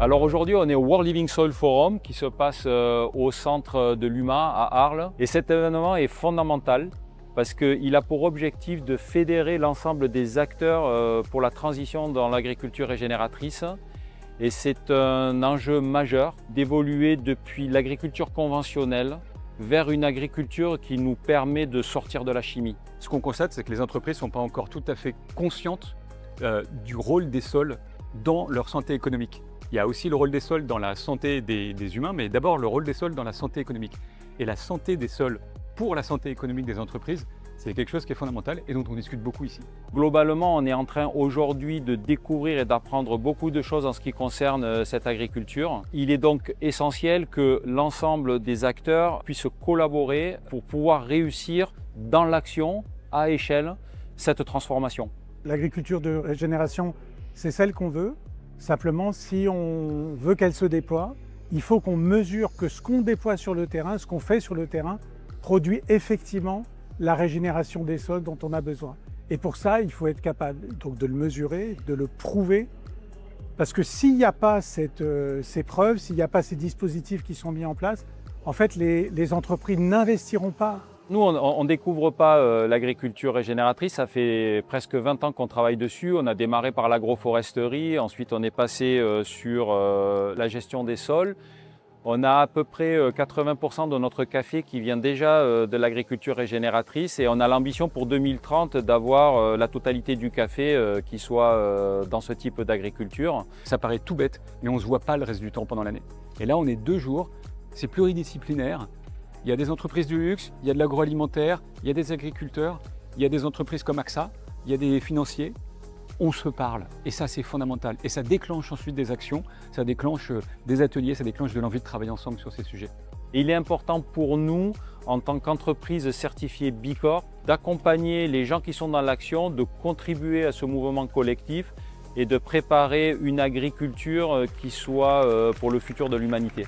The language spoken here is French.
Alors aujourd'hui, on est au World Living Soil Forum qui se passe au centre de l'UMA à Arles. Et cet événement est fondamental parce qu'il a pour objectif de fédérer l'ensemble des acteurs pour la transition dans l'agriculture régénératrice. Et c'est un enjeu majeur d'évoluer depuis l'agriculture conventionnelle vers une agriculture qui nous permet de sortir de la chimie. Ce qu'on constate, c'est que les entreprises ne sont pas encore tout à fait conscientes du rôle des sols dans leur santé économique. Il y a aussi le rôle des sols dans la santé des humains, mais d'abord le rôle des sols dans la santé économique. Et la santé des sols pour la santé économique des entreprises, c'est quelque chose qui est fondamental et dont on discute beaucoup ici. Globalement, on est en train aujourd'hui de découvrir et d'apprendre beaucoup de choses en ce qui concerne cette agriculture. Il est donc essentiel que l'ensemble des acteurs puissent collaborer pour pouvoir réussir dans l'action, à échelle, cette transformation. L'agriculture de régénération, c'est celle qu'on veut. Simplement, si on veut qu'elle se déploie, il faut qu'on mesure que ce qu'on déploie sur le terrain, ce qu'on fait sur le terrain, produit effectivement la régénération des sols dont on a besoin. Et pour ça, il faut être capable donc, de le mesurer, de le prouver. Parce que s'il n'y a pas ces preuves, s'il n'y a pas ces dispositifs qui sont mis en place, en fait, les entreprises n'investiront pas. Nous, on ne découvre pas l'agriculture régénératrice, ça fait presque 20 ans qu'on travaille dessus. On a démarré par l'agroforesterie, ensuite on est passé sur la gestion des sols. On a à peu près 80% de notre café qui vient déjà de l'agriculture régénératrice et on a l'ambition pour 2030 d'avoir la totalité du café qui soit dans ce type d'agriculture. Ça paraît tout bête, mais on ne se voit pas le reste du temps pendant l'année. Et là, on est 2 jours, c'est pluridisciplinaire. Il y a des entreprises du luxe, il y a de l'agroalimentaire, il y a des agriculteurs, il y a des entreprises comme AXA, il y a des financiers. On se parle et ça c'est fondamental. Et ça déclenche ensuite des actions, ça déclenche des ateliers, ça déclenche de l'envie de travailler ensemble sur ces sujets. Et il est important pour nous, en tant qu'entreprise certifiée B Corp, d'accompagner les gens qui sont dans l'action, de contribuer à ce mouvement collectif et de préparer une agriculture qui soit pour le futur de l'humanité.